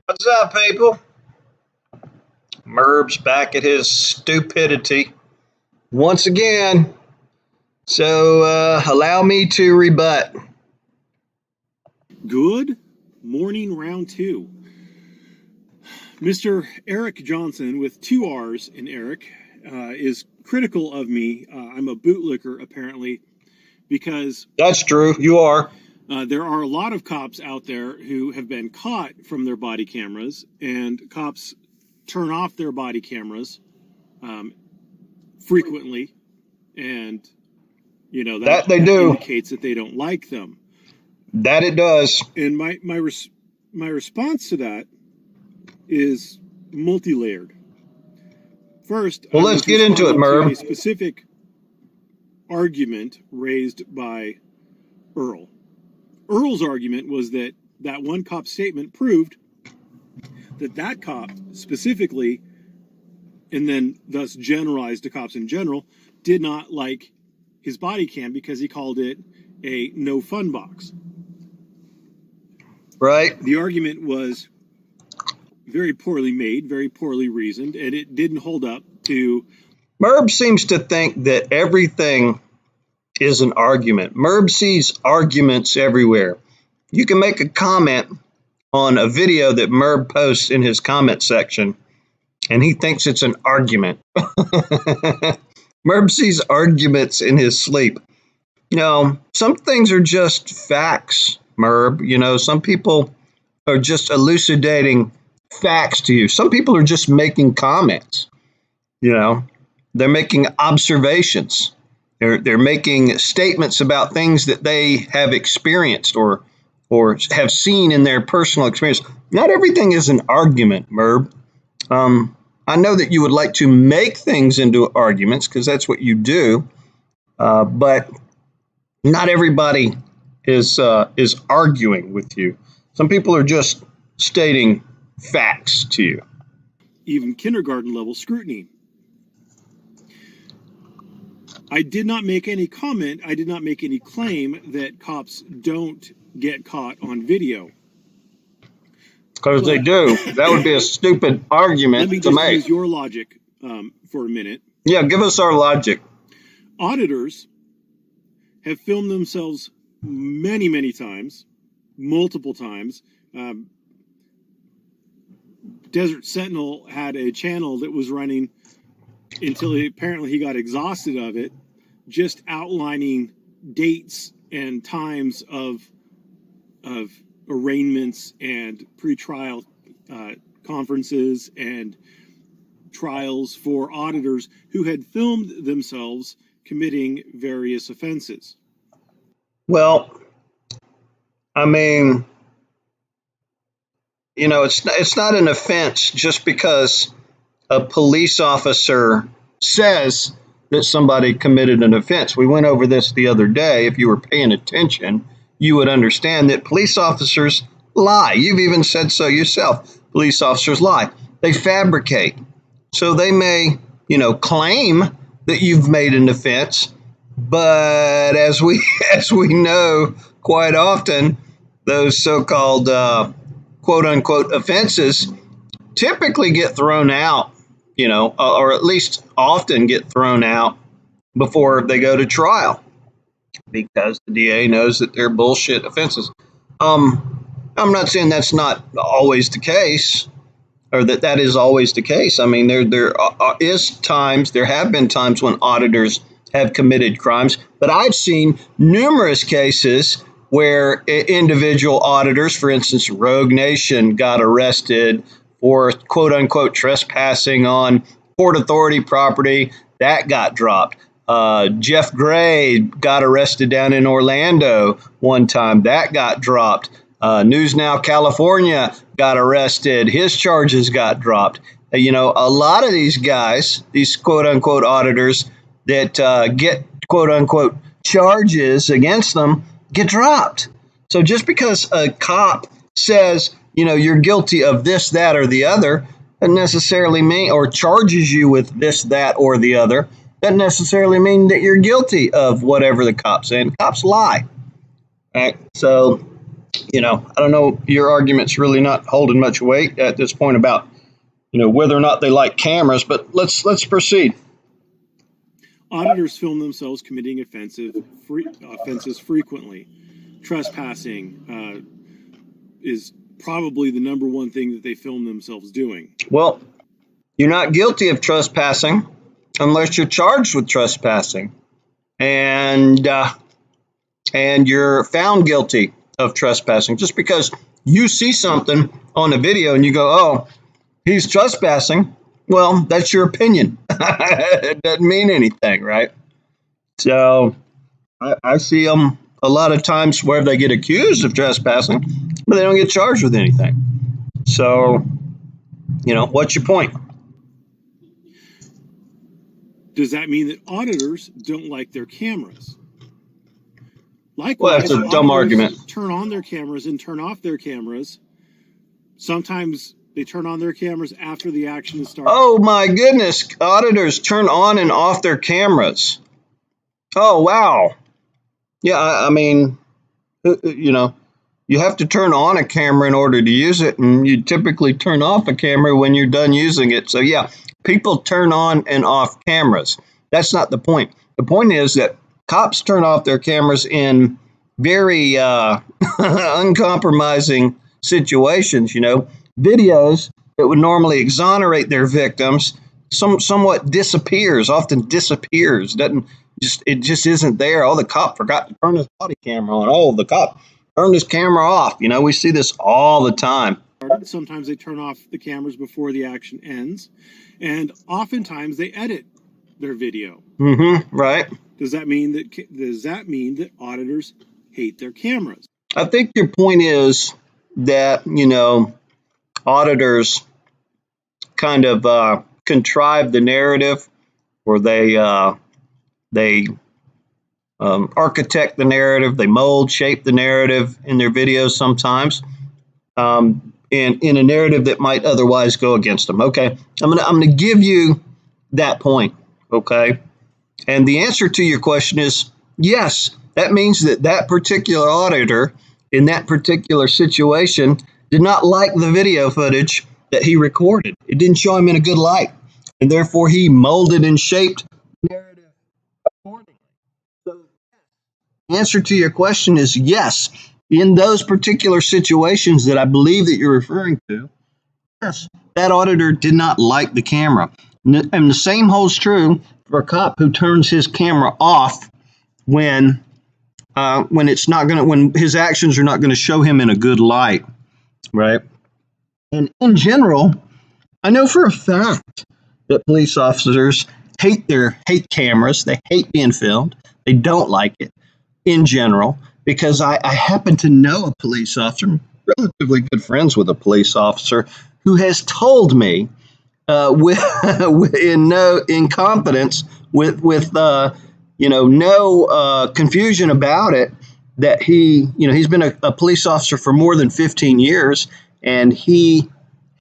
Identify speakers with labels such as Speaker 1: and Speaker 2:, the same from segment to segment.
Speaker 1: What's up, people? Merb's back at his stupidity once again. So allow me to rebut.
Speaker 2: Good morning, round two. Mr. Eric Johnson, with two R's in Eric, is critical of me. I'm a bootlicker, apparently, because...
Speaker 1: That's true, you are.
Speaker 2: There are a lot of cops out there who have been caught from their body cameras, and cops turn off their body cameras frequently, and, you know, that
Speaker 1: they do.
Speaker 2: Indicates that they don't like them.
Speaker 1: That it does.
Speaker 2: And my response to that is multi-layered. First,
Speaker 1: well, let's get into it, Merb.
Speaker 2: A specific argument raised by Earl. Earl's argument was that one cop's statement proved that cop specifically, and then thus generalized to cops in general, did not like his body cam because he called it a no fun box.
Speaker 1: Right.
Speaker 2: The argument was very poorly made, very poorly reasoned, and it didn't hold up to...
Speaker 1: Merb seems to think that everything is an argument. Merb sees arguments everywhere. You can make a comment on a video that Merb posts in his comment section, and he thinks it's an argument. Merb sees arguments in his sleep. You know, some things are just facts, Merb. You know, some people are just elucidating facts to you. Some people are just making comments. You know, they're making observations. They're making statements about things that they have experienced or have seen in their personal experience. Not everything is an argument, Merb. I know that you would like to make things into arguments because that's what you do, but not everybody is arguing with you. Some people are just stating facts to you.
Speaker 2: Even kindergarten level scrutiny. I did not make any comment, I did not make any claim that cops don't get caught on video.
Speaker 1: Because they do. That would be a stupid argument to make.
Speaker 2: Let me just use your logic for a minute.
Speaker 1: Yeah, give us our logic.
Speaker 2: Auditors have filmed themselves many, many times, multiple times. Desert Sentinel had a channel that was running until apparently he got exhausted of it, just outlining dates and times of arraignments and pretrial conferences and trials for auditors who had filmed themselves committing various offenses.
Speaker 1: Well, I mean, you know, it's not an offense just because a police officer says that somebody committed an offense. We went over this the other day. If you were paying attention, you would understand that police officers lie. You've even said so yourself. Police officers lie. They fabricate. So they may, you know, claim that you've made an offense, but as we know quite often, those so-called quote unquote offenses typically get thrown out, you know, or at least often get thrown out before they go to trial because the DA knows that they're bullshit offenses. I'm not saying that's not always the case or that is always the case. I mean, there have been times when auditors have committed crimes, but I've seen numerous cases where individual auditors, for instance, Rogue Nation got arrested for quote unquote trespassing on Port Authority property. That got dropped. Jeff Gray got arrested down in Orlando one time. That got dropped. News Now California got arrested. His charges got dropped. You know, a lot of these guys, these quote unquote auditors that get quote unquote charges against them get dropped. So just because a cop says, you know, you're guilty of this, that, or the other, doesn't necessarily mean, or charges you with this, that, or the other, doesn't necessarily mean that you're guilty of whatever the cop's saying. Cops lie. Right? So I don't know, your argument's really not holding much weight at this point about, whether or not they like cameras, but let's proceed.
Speaker 2: Auditors film themselves committing offenses frequently. Trespassing is probably the number one thing that they film themselves doing.
Speaker 1: Well, you're not guilty of trespassing unless you're charged with trespassing, and you're found guilty of trespassing. Just because you see something on a video and you go, "Oh, he's trespassing," well, that's your opinion. It doesn't mean anything, right? So I see them a lot of times where they get accused of trespassing, but they don't get charged with anything. So, what's your point?
Speaker 2: Does that mean that auditors don't like their cameras? Likewise,
Speaker 1: well, that's a dumb argument.
Speaker 2: Turn on their cameras and turn off their cameras. Sometimes they turn on their cameras after the action is started.
Speaker 1: Oh my goodness, auditors turn on and off their cameras. Oh, wow. Yeah, I mean, you have to turn on a camera in order to use it, and you typically turn off a camera when you're done using it. So yeah, people turn on and off cameras. That's not the point. The point is that cops turn off their cameras in very uncompromising situations, videos that would normally exonerate their victims somewhat often disappears. It just isn't there. Oh, the cop forgot to turn his body camera on. Oh, the cop turned his camera off. We see this all the time.
Speaker 2: Sometimes they turn off the cameras before the action ends, and oftentimes they edit their video.
Speaker 1: Right.
Speaker 2: Does that mean that auditors hate their cameras?
Speaker 1: I think your point is that, auditors kind of contrive the narrative, or they architect the narrative, they shape the narrative in their videos sometimes, in a narrative that might otherwise go against them. Okay, I'm gonna give you that point. Okay, and the answer to your question is yes. That means that particular auditor in that particular situation did not like the video footage that he recorded. It didn't show him in a good light, and therefore he molded and shaped the narrative accordingly. So the answer to your question is yes. In those particular situations that I believe that you're referring to, yes, that auditor did not like the camera. And the same holds true for a cop who turns his camera off when his actions are not going to show him in a good light, right? And in general, I know for a fact that police officers hate cameras. They hate being filmed. They don't like it in general, because I happen to know a police officer, I'm relatively good friends with a police officer, who has told me in confidence, with no confusion about it, that he's been a police officer for more than 15 years, and he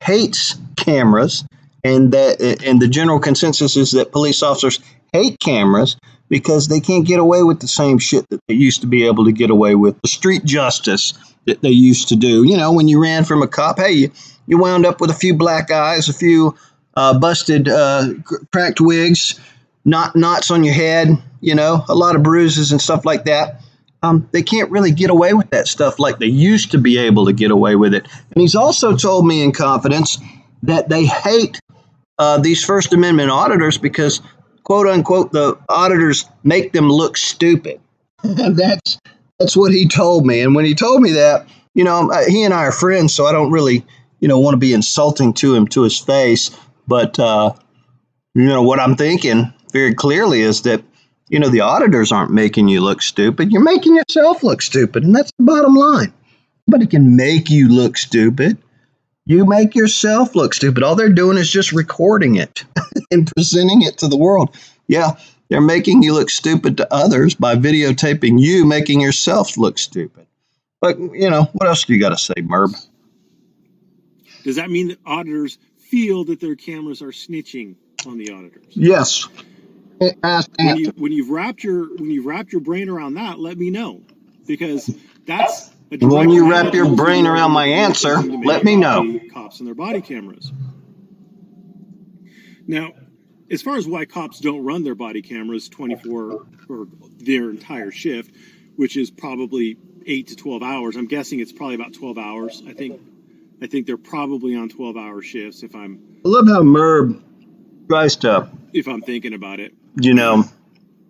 Speaker 1: hates cameras, and the general consensus is that police officers hate cameras because they can't get away with the same shit that they used to be able to get away with, the street justice that they used to do. When you ran from a cop, hey, you wound up with a few black eyes, a few busted, cracked wigs, knots on your head, a lot of bruises and stuff like that. They can't really get away with that stuff like they used to be able to get away with it. And he's also told me in confidence that they hate these First Amendment auditors because, quote unquote, the auditors make them look stupid. And that's what he told me. And when he told me that, he and I are friends, so I don't really, want to be insulting to him to his face. But, what I'm thinking very clearly is that, the auditors aren't making you look stupid. You're making yourself look stupid. And that's the bottom line. Nobody can make you look stupid. You make yourself look stupid. All they're doing is just recording it and presenting it to the world. Yeah, they're making you look stupid to others by videotaping you making yourself look stupid. But, what else do you got to say, Merb?
Speaker 2: Does that mean that auditors feel that their cameras are snitching on the auditors?
Speaker 1: Yes.
Speaker 2: When you've wrapped your brain around that, let me know, because that's
Speaker 1: When you wrap your brain around my answer, let me know.
Speaker 2: Cops and their body cameras. Now, as far as why cops don't run their body cameras 24 or their entire shift, which is probably 8 to 12 hours, I'm guessing it's probably about 12 hours. I think they're probably on 12-hour shifts I
Speaker 1: love how Merb tries to,
Speaker 2: if I'm thinking about it.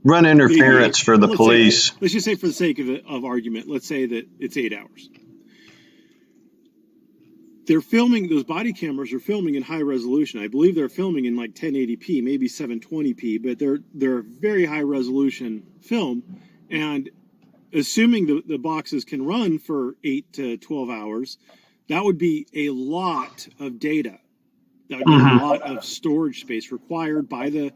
Speaker 1: Run interference for the police.
Speaker 2: Let's just say, for the sake of argument, let's say that it's 8 hours. They're filming, those body cameras are filming in high resolution. I believe they're filming in like 1080p, maybe 720p, but they're very high resolution film. And assuming the boxes can run for 8 to 12 hours, that would be a lot of data. That would be a lot of storage space required by the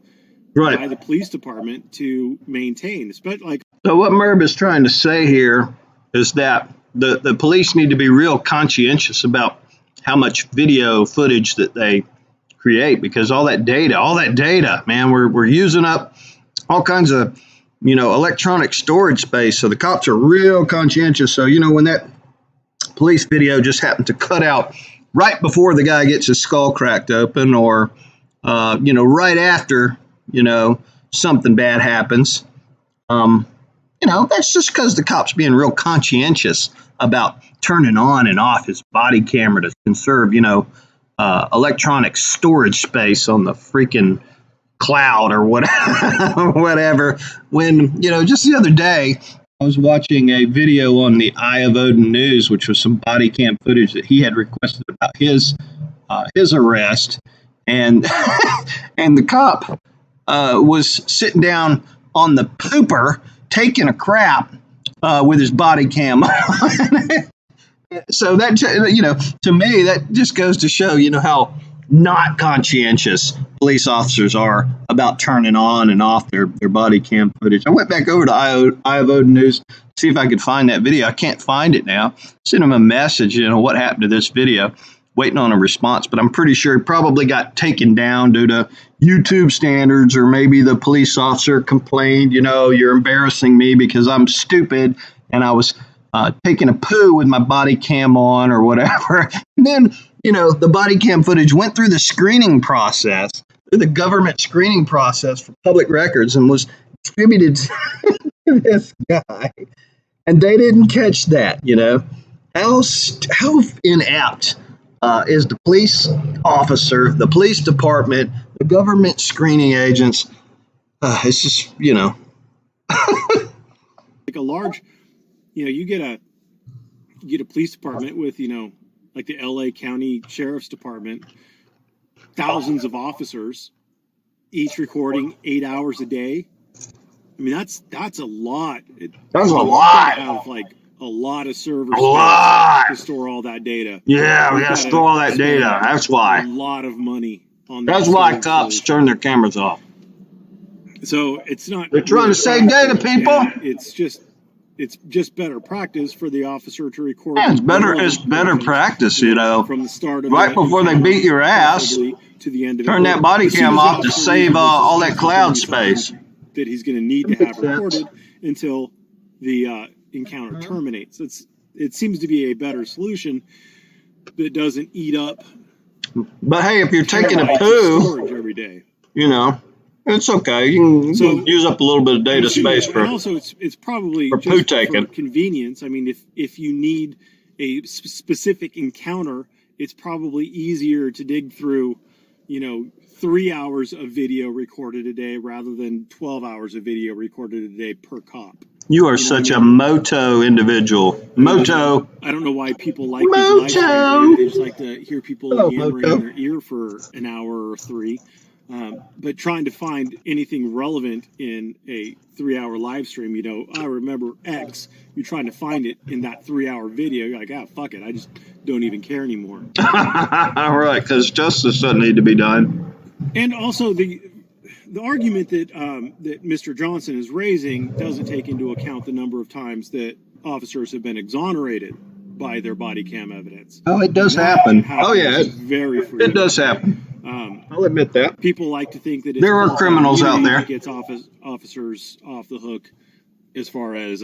Speaker 2: police department to maintain. Especially
Speaker 1: so what Merb is trying to say here is that the police need to be real conscientious about how much video footage that they create, because all that data, man, we're using up all kinds of, electronic storage space. So the cops are real conscientious. So, when that police video just happened to cut out right before the guy gets his skull cracked open, or, right after, something bad happens, that's just because the cop's being real conscientious about turning on and off his body camera to conserve, electronic storage space on the freaking cloud or whatever. When, just the other day, I was watching a video on the Eye of Odin News, which was some body cam footage that he had requested about his arrest, and and the cop was sitting down on the pooper taking a crap with his body cam on. So that, to me, that just goes to show, how not conscientious police officers are about turning on and off their body cam footage. I went back over to Eye of Odin News to see if I could find that video. I can't find it now. Sent him a message, what happened to this video, waiting on a response, but I'm pretty sure it probably got taken down due to YouTube standards, or maybe the police officer complained, you're embarrassing me because I'm stupid and I was taking a poo with my body cam on or whatever. And then, the body cam footage went through the screening process, through the government screening process for public records, and was distributed to this guy. And they didn't catch that, How inept is the police officer, the police department, the government screening agents? It's just,
Speaker 2: like a large, you get a police department with, like the LA County Sheriff's Department, thousands of officers, each recording 8 hours a day. I mean, that's a lot.
Speaker 1: That's a lot.
Speaker 2: Have like a lot of servers to store all that data.
Speaker 1: Yeah, we got to store all that data. That's why.
Speaker 2: A lot of money on that.
Speaker 1: That's why cops turn their cameras off.
Speaker 2: So it's not.
Speaker 1: They're trying to save data, people.
Speaker 2: It's just better practice for the officer to record.
Speaker 1: Yeah, it's better practice,
Speaker 2: from the start of
Speaker 1: right before they beat your ass.
Speaker 2: To the end of
Speaker 1: turn that body cam off to save all that cloud space
Speaker 2: that he's going to need to have recorded until the encounter terminates. It seems to be a better solution that doesn't eat up.
Speaker 1: But hey, if you're taking a poo
Speaker 2: every day,
Speaker 1: it's okay. You can use up a little bit of data space for.
Speaker 2: And also, it's probably
Speaker 1: for poo taking.
Speaker 2: For convenience. I mean, if you need a specific encounter, it's probably easier to dig through, 3 hours of video recorded a day rather than 12 hours of video recorded a day per cop.
Speaker 1: You are such a moto individual. Moto.
Speaker 2: I don't know why people like moto. They just like to hear people yammering in their ear for an hour or three. But trying to find anything relevant in a 3-hour live stream, I remember X, you're trying to find it in that 3-hour video. You're like, fuck it. I just don't even care anymore.
Speaker 1: All right, because justice doesn't need to be done.
Speaker 2: And also the argument that that Mr. Johnson is raising doesn't take into account the number of times that officers have been exonerated by their body cam evidence.
Speaker 1: Oh, it does happen. Oh, yeah.
Speaker 2: Very frequently.
Speaker 1: It does happen. I'll admit that.
Speaker 2: People like to think that
Speaker 1: there are criminals out there
Speaker 2: that gets officers off the hook as far as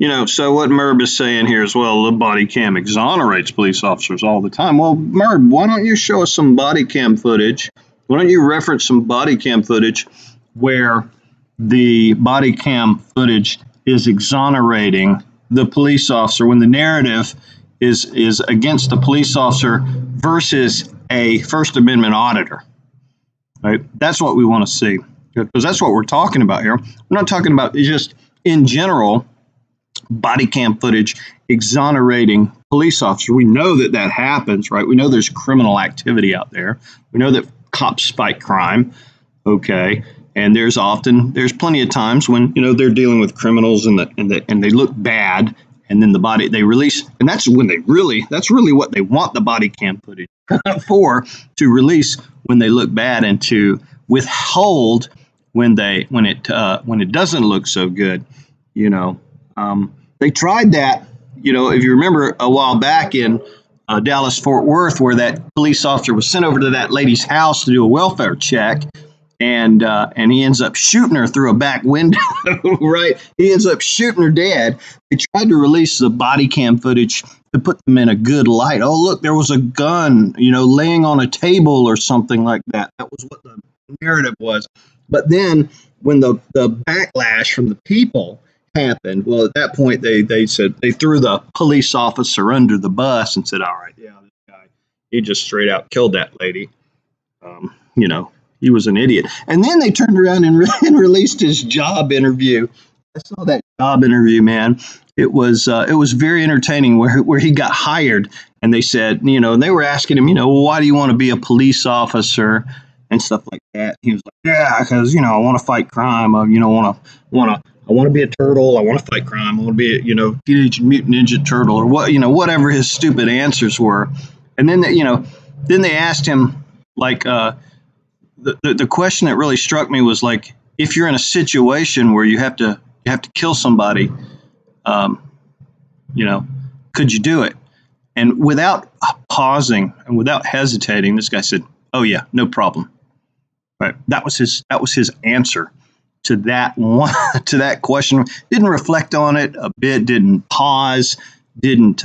Speaker 1: So what Merb is saying here as well, the body cam exonerates police officers all the time. Well, Merb, why don't you show us some body cam footage? Why don't you reference some body cam footage where the body cam footage is exonerating the police officer when the narrative is against the police officer versus a First Amendment auditor, right? That's what we want to see, because that's what we're talking about here. We're not talking about just in general body cam footage exonerating police officers. We know that happens, right? We know there's criminal activity out there. We know that cops fight crime, okay? And there's plenty of times when they're dealing with criminals and they look bad, and then they release, and that's really what they want the body cam footage for, to release when they look bad and to withhold when it doesn't look so good. They tried that, if you remember a while back in Dallas, Fort Worth, where that police officer was sent over to that lady's house to do a welfare check, and he ends up shooting her through a back window, right? He ends up shooting her dead. They tried to release the body cam footage to put them in a good light. Oh, look, there was a gun, laying on a table or something like that. That was what the narrative was. But then when the backlash from the people happened, well, at that point they said they threw the police officer under the bus and said, all right, yeah, this guy, he just straight out killed that lady. He was an idiot. And then they turned around and released his job interview. I saw that job interview, man. It was very entertaining where he got hired, and they said, and they were asking him, why do you want to be a police officer and stuff like that. He was like, yeah, because I want to fight crime. I want to be a turtle. I want to fight crime. I want to be a Teenage Mutant Ninja Turtle, or whatever his stupid answers were. And then they asked him, like, the question that really struck me was, like, if you're in a situation where you have to kill somebody, could you do it? And without pausing and without hesitating, this guy said, "Oh yeah, no problem." Right? That was his answer to that one, to that question. Didn't reflect on it a bit. Didn't pause. Didn't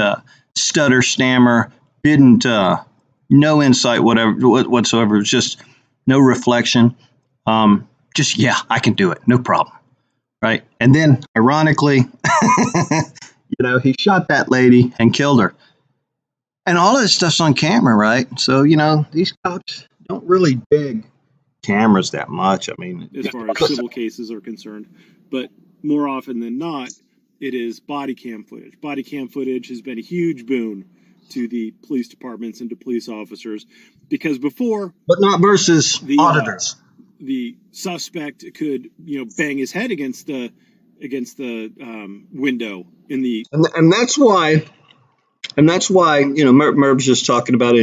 Speaker 1: stutter, stammer. Didn't no insight whatsoever. It was just no reflection. Just, yeah, I can do it. No problem. Right. And then, ironically, he shot that lady and killed her. And all of this stuff's on camera, right? So, these cops don't really dig cameras that much. I mean,
Speaker 2: as far as civil cases are concerned, but more often than not, it is body cam footage. Body cam footage has been a huge boon to the police departments and to police officers, because before,
Speaker 1: but not versus the auditors.
Speaker 2: The suspect could, bang his head against the window in the,
Speaker 1: and that's why. And that's why, Merb's just talking about,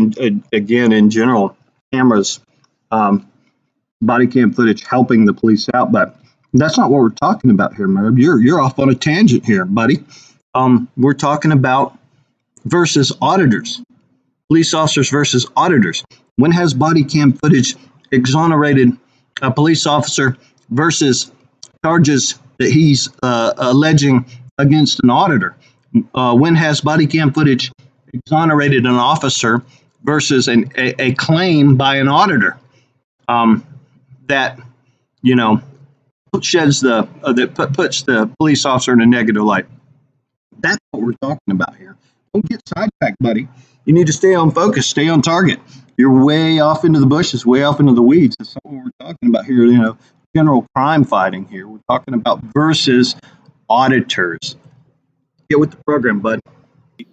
Speaker 1: again, in general, cameras, body cam footage helping the police out. But that's not what we're talking about here, Merb. You're off on a tangent here, buddy. We're talking about versus auditors, police officers versus auditors. When has body cam footage exonerated a police officer versus charges that he's alleging against an auditor? When has body cam footage exonerated an officer versus a claim by an auditor that sheds that puts the police officer in a negative light? That's what we're talking about here. Don't get sidetracked, buddy. You need to stay on focus, stay on target. You're way off into the bushes, way off into the weeds. That's not what we're talking about here. General crime fighting here. We're talking about versus auditors. Get with the program, bud.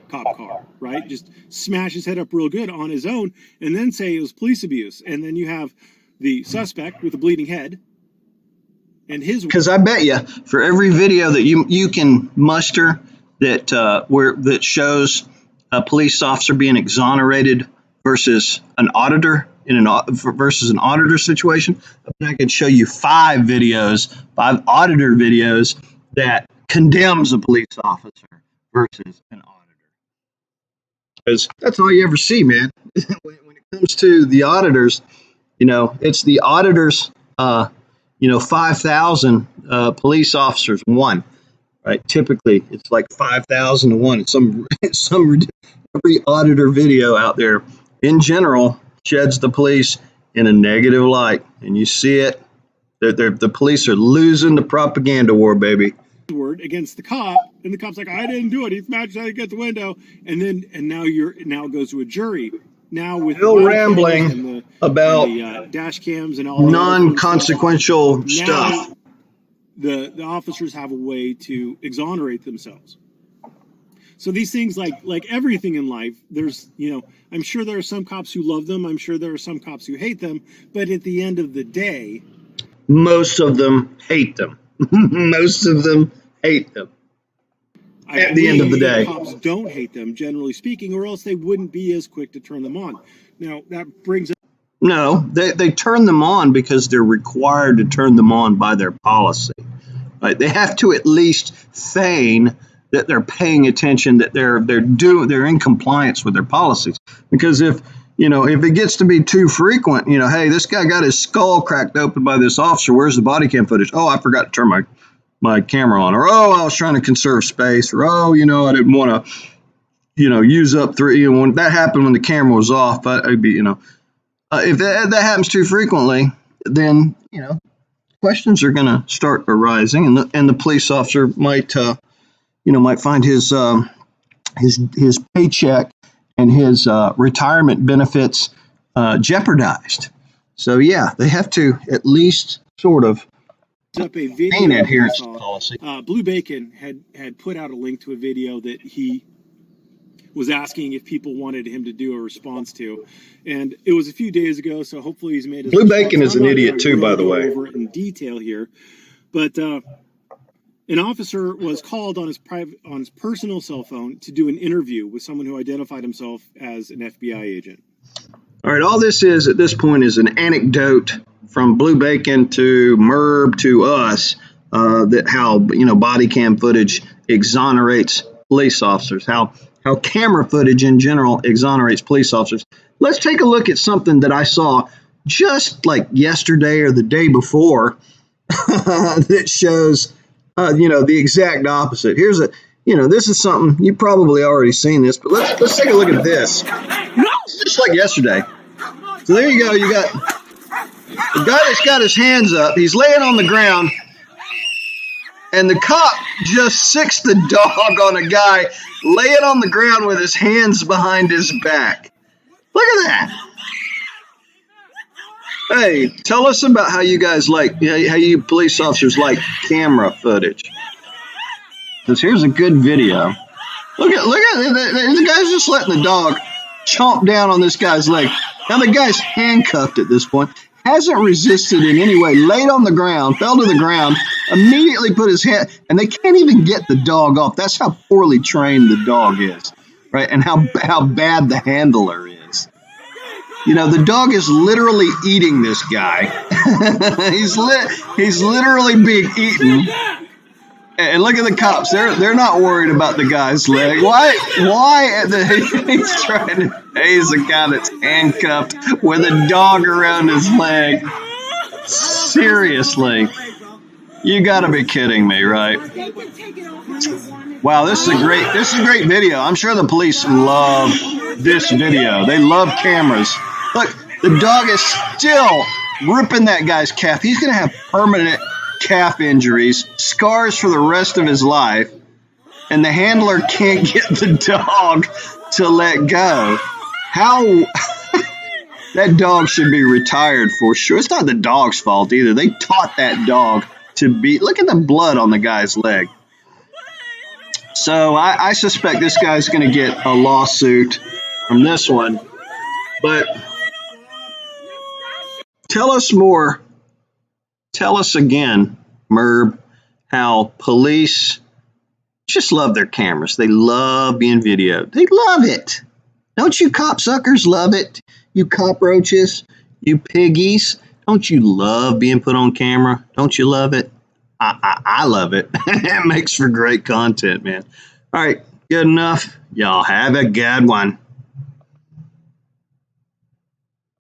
Speaker 2: Cop car, right? Just smash his head up real good on his own, and then say it was police abuse. And then you have the suspect with a bleeding head, and his.
Speaker 1: Because I bet you, for every video that you can muster that shows a police officer being exonerated versus an auditor versus an auditor situation, I can show you 5 auditor videos that condemns a police officer versus an auditor. Because that's all you ever see, man. When it comes to the auditors, it's the auditors, 5,000 police officers, 1. right? Typically, it's like 5,000 to 1. Every auditor video out there, in general, sheds the police in a negative light. And you see it. The police are losing the propaganda war, baby.
Speaker 2: Word against the cop, and the cop's like, I didn't do it. He smashed out against the window, and now it goes to a jury. Now with
Speaker 1: Still rambling about
Speaker 2: the dash cams and all
Speaker 1: non-consequential stuff.
Speaker 2: The officers have a way to exonerate themselves. So these things, like everything in life, there's, I'm sure there are some cops who love them. I'm sure there are some cops who hate them. But at the end of the day,
Speaker 1: most of them hate them. Most of them hate them. At the end of the day,
Speaker 2: cops don't hate them, generally speaking, or else they wouldn't be as quick to turn them on. Now that brings up.
Speaker 1: No, they turn them on because they're required to turn them on by their policy. Right? They have to at least feign that they're paying attention, that they're in compliance with their policies. Because if it gets to be too frequent, hey, this guy got his skull cracked open by this officer. Where's the body cam footage? Oh, I forgot to turn my camera on. Or, oh, I was trying to conserve space. Or, oh, I didn't want to, use up three. And when that happened when the camera was off, I'd be, if that happens too frequently, then, questions are going to start arising, and the police officer might find his paycheck and his retirement benefits jeopardized. So yeah, they have to at least sort of
Speaker 2: up a video
Speaker 1: gain adherence to policy.
Speaker 2: Blue Bacon had put out a link to a video that he was asking if people wanted him to do a response to, and it was a few days ago. So hopefully he's made his
Speaker 1: Blue Bacon is an idiot too, by the way.
Speaker 2: Over in detail here, but an officer was called on his personal cell phone to do an interview with someone who identified himself as an FBI agent.
Speaker 1: All right, all this is at this point is an anecdote from Blue Bacon to Merb to us, that how body cam footage exonerates police officers, how camera footage in general exonerates police officers. Let's take a look at something that I saw just like yesterday or the day before that shows the exact opposite. Here's this is something you've probably already seen this, but let's take a look at this. Just like yesterday. So there you go. You got the guy that's got his hands up. He's laying on the ground, and the cop just sicks the dog on a guy laying on the ground with his hands behind his back. Look at that. Hey, tell us about how you guys how you police officers like camera footage. Because here's a good video. Look at the guy's just letting the dog chomp down on this guy's leg. Now the guy's handcuffed at this point, hasn't resisted in any way, laid on the ground, fell to the ground, immediately put his hand, and they can't even get the dog off. That's how poorly trained the dog is, right? And how bad the handler is. The dog is literally eating this guy. he's literally being eaten. And look at the cops. They're not worried about the guy's leg. Why? He's trying to haze a guy that's handcuffed with a dog around his leg. Seriously. You got to be kidding me, right? Wow, this is a great video. I'm sure the police love this video. They love cameras. Look, the dog is still ripping that guy's calf. He's going to have permanent calf injuries, scars for the rest of his life, and the handler can't get the dog to let go. How that dog should be retired for sure. It's not the dog's fault either. They taught that dog to beat. Look at the blood on the guy's leg. So I suspect this guy's going to get a lawsuit from this one. But tell us more. Tell us again, Merb, how police just love their cameras. They love being videoed. They love it. Don't you copsuckers love it? You cockroaches, you piggies. Don't you love being put on camera? Don't you love it? I love it. It makes for great content, man. All right, good enough. Y'all have a good one.